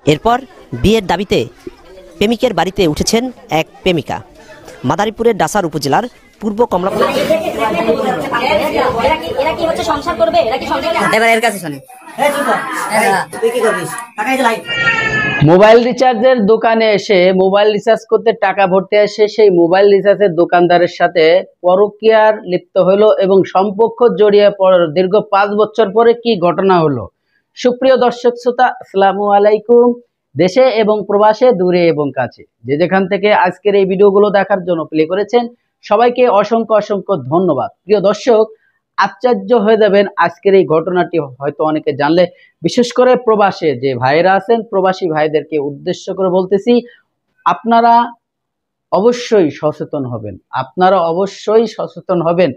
এরপর বিয়ের দাবিতে প্রেমিকের বাড়িতে উঠেছেন এক প্রেমিকা। মাদারীপুরের ডাসার উপজেলার পূর্ব কমলাপুর। মোবাইল রিচার্জের দোকানে এসে মোবাইল রিচার্জ করতে টাকা ভরতে আসে সেই মোবাইল রিচার্জের দোকানদারের সাথে পরকীয়ার লিপ্ত হলো এবং সম্পর্ক জড়িয়ে দীর্ঘ 5 বছর পরে কি ঘটনা হলো। সুপ্রিয় দর্শক শ্রোতা, আসসালামু আলাইকুম। দেশে এবং প্রবাসে, দূরে এবং কাছে, যে যেখান থেকে আজকের এই ভিডিওগুলো দেখার জন্য প্লে করেছেন, সবাইকে অসংখ্য অসংখ্য ধন্যবাদ। প্রিয় দর্শক, আশ্চর্য হয়ে যাবেন আজকের এই ঘটনাটি হয়তো অনেকে জানলে, বিশেষ করে প্রবাসে যে ভাইরা আছেন, প্রবাসী ভাইদেরকে উদ্দেশ্য করে বলতেছি, আপনারা অবশ্যই সচেতন হবেন। আপনারা অবশ্যই সচেতন হবেন।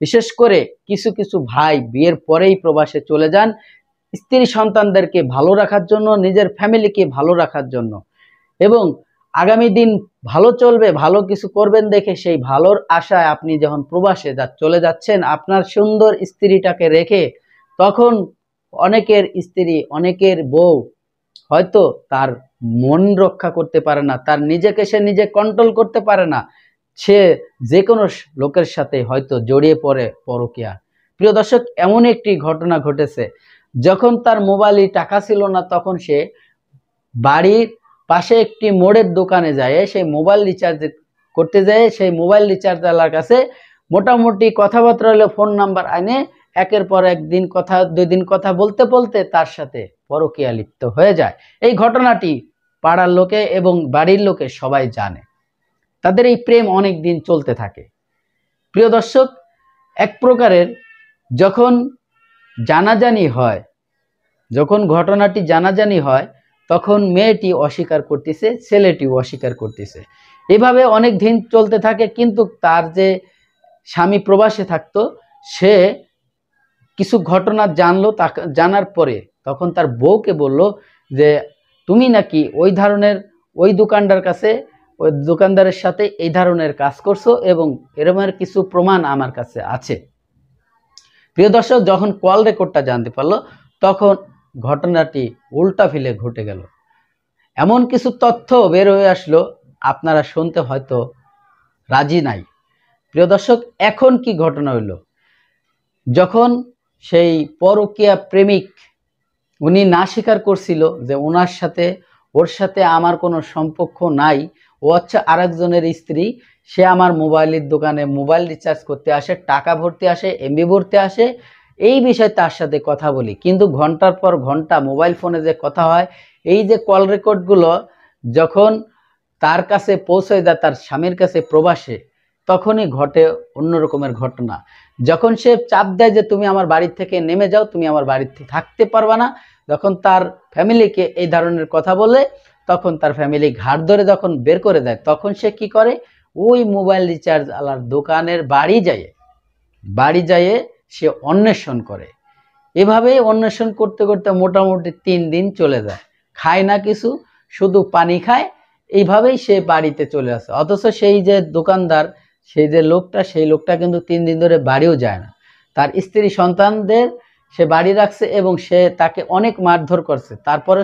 বিশেষ করে কিছু কিছু ভাই বিয়ের পরেই প্রবাসে চলে যান স্ত্রী সন্তানদেরকে ভালো রাখার জন্য, নিজের ফ্যামিলিকে ভালো রাখার জন্য, এবং আগামী দিন ভালো চলবে, ভালো কিছু করবেন দেখে সেই ভালোর আশায় আপনি যখন প্রবাসে চলে যাচ্ছেন আপনার সুন্দর স্ত্রীটাকে রেখে, তখন অনেকের স্ত্রী, অনেকের বউ হয়তো তার মন রক্ষা করতে পারে না, তার নিজেকে সে নিজে কন্ট্রোল করতে পারে না, সে যে কোনো লোকের সাথে হয়তো জড়িয়ে পড়ে পরকীয়া। প্রিয় দর্শক, এমন একটি ঘটনা ঘটেছে, যখন তার মোবাইলে টাকা ছিল না তখন সে বাড়ির পাশে একটি মোড়ের দোকানে যায়, সেই মোবাইল রিচার্জ করতে যায়। সেই মোবাইল রিচার্জওয়ালার কাছে মোটামুটি কথাবার্তা হলো, ফোন নাম্বার আনে, একের পর একদিন কথা, 2 দিন কথা বলতে বলতে তার সাথে পরকীয়া লিপ্ত হয়ে যায়। এই ঘটনাটি পাড়ার লোকে এবং বাড়ির লোকে সবাই জানে। তাদের এই প্রেম অনেক দিন চলতে থাকে। প্রিয় দর্শক, এক প্রকারের যখন জানাজানি হয়, যখন ঘটনাটি জানাজানি হয়, তখন মেয়েটি অস্বীকার করতেছে, ছেলেটিও অস্বীকার করতেছে। এভাবে অনেক দিন চলতে থাকে। কিন্তু তার যে স্বামী প্রবাসে থাকতো, সে কিছু ঘটনা জানলো। জানার পরে তখন তার বউকে বলল যে তুমি নাকি ওই দোকানদারের সাথে এই ধরনের কাজ করছো এবং এরকমের কিছু প্রমাণ আমার কাছে আছে। প্রিয় দর্শক, যখন কল রেকর্ডটা জানতে পারলো, তখন ঘটনাটি উল্টা ফিলে ঘটে গেল। এমন কিছু তথ্য বের হয়ে আসলো, আপনারা শুনতে হয়তো রাজি নাই। প্রিয় দর্শক, এখন কি ঘটনা হইল, যখন সেই পরকীয়া প্রেমিক উনি না স্বীকার করছিল যে ওর সাথে আমার কোনো সম্পর্ক নাই, ও হচ্ছে আরেকজনের স্ত্রী, সে আমার মোবাইলের দোকানে মোবাইল রিচার্জ করতে আসে, টাকা ভরতে আসে, এমবি ভরতে আসে, এই বিষয়ে তার সাথে কথা বলি। কিন্তু ঘন্টার পর ঘন্টা মোবাইল ফোনে যে কথা হয়, এই যে কল রেকর্ডগুলো যখন তার কাছে পৌঁছে যায়, তার স্বামীর কাছে প্রবাসে, তখনই ঘটে অন্য রকমের ঘটনা। যখন সে চাপ দেয় যে তুমি আমার বাড়ি থেকে নেমে যাও, তুমি আমার বাড়িতে থাকতে পারবা না, যখন তার ফ্যামিলিকে এই ধরনের কথা বলে, তখন তার ফ্যামিলি ঘাড় ধরে যখন বের করে দেয়, তখন সে কি করে, ওই মোবাইল রিচার্জ আলার দোকানের বাড়ি যায় সে অন্বেষণ করে। এভাবে অন্বেষণ করতে করতে মোটামুটি 3 দিন চলে যায়, খায় না কিছু, শুধু পানি খায়। এইভাবেই সে বাড়িতে চলে আসে। অথচ সেই যে দোকানদার, সেই লোকটা কিন্তু 3 দিন ধরে বাড়িও যায় না। তার স্ত্রী সন্তানদের সে বাড়ি রাখছে এবং সে তাকে অনেক মারধর করছে। তারপরে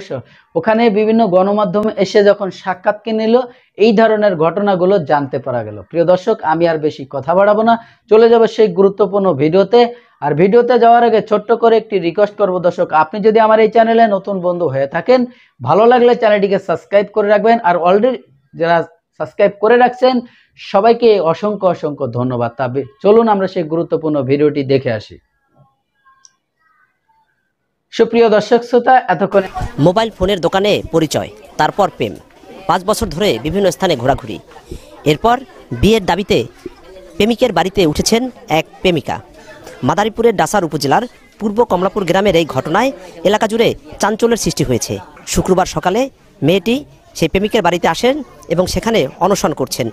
ওখানে বিভিন্ন গণমাধ্যমে এসে যখন সাক্ষাৎকে নিল, এই ধরনের ঘটনাগুলো জানতে পারা গেল। প্রিয় দর্শক, আমি আর বেশি কথা বাড়াবো না, চলে যাব সেই গুরুত্বপূর্ণ ভিডিওতে। আর ভিডিওতে যাওয়ার আগে ছোট্ট করে একটি রিকোয়েস্ট করবো, দর্শক, আপনি যদি আমার এই চ্যানেলে নতুন বন্ধু হয়ে থাকেন, ভালো লাগলে চ্যানেলটিকে সাবস্ক্রাইব করে রাখবেন। আর অলরেডি যারা সাবস্ক্রাইব করে রাখছেন, সবাইকে অসংখ্য অসংখ্য ধন্যবাদ। তবে চলুন আমরা সেই গুরুত্বপূর্ণ ভিডিওটি দেখে আসি। সুপ্রিয় দর্শক শ্রোতা, এতক্ষণে মোবাইল ফোনের দোকানে পরিচয়, তারপর প্রেম, 5 বছর ধরে বিভিন্ন স্থানে ঘোরাঘুরি। এরপর বিয়ের দাবিতে প্রেমিকের বাড়িতে উঠেছেন এক প্রেমিকা। মাদারীপুরের ডাসার উপজেলার পূর্ব কমলাপুর গ্রামের এই ঘটনায় এলাকা জুড়ে চাঞ্চল্যের সৃষ্টি হয়েছে। শুক্রবার সকালে মেয়েটি সেই প্রেমিকের বাড়িতে আসেন এবং সেখানে অনশন করছেন।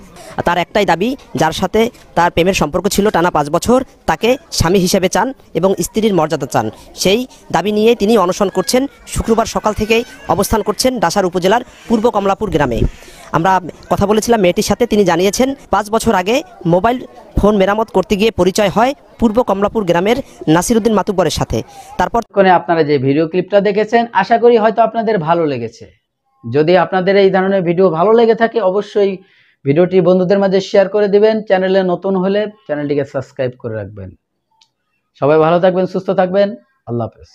তার একটাই দাবি, যার সাথে তার প্রেমের সম্পর্ক ছিল টানা 5 বছর, তাকে স্বামী হিসেবে চান এবং স্ত্রীর মর্যাদা চান। সেই দাবি নিয়ে তিনি অনশন করছেন। শুক্রবার সকাল থেকেই অবস্থান করছেন ডাসার উপজেলার পূর্ব কমলাপুর গ্রামে। আমরা কথা বলেছিলাম মেয়েটির সাথে, তিনি জানিয়েছেন 5 বছর আগে মোবাইল ফোন মেরামত করতে গিয়ে পরিচয় হয় পূর্ব কমলাপুর গ্রামের নাসিরউদ্দিন মাতুব্বরের সাথে। তারপর আপনারা যে ভিডিও ক্লিপটা দেখেছেন, আশা করি হয়তো আপনাদের ভালো লেগেছে। যদি আপনাদের এই ধরনের ভিডিও ভালো লেগে থাকে অবশ্যই ভিডিওটি বন্ধুদের মাঝে শেয়ার করে দিবেন। চ্যানেলে নতুন হলে চ্যানেলটিকে সাবস্ক্রাইব করে রাখবেন। সবাই ভালো থাকবেন, সুস্থ থাকবেন। আল্লাহ হাফেজ।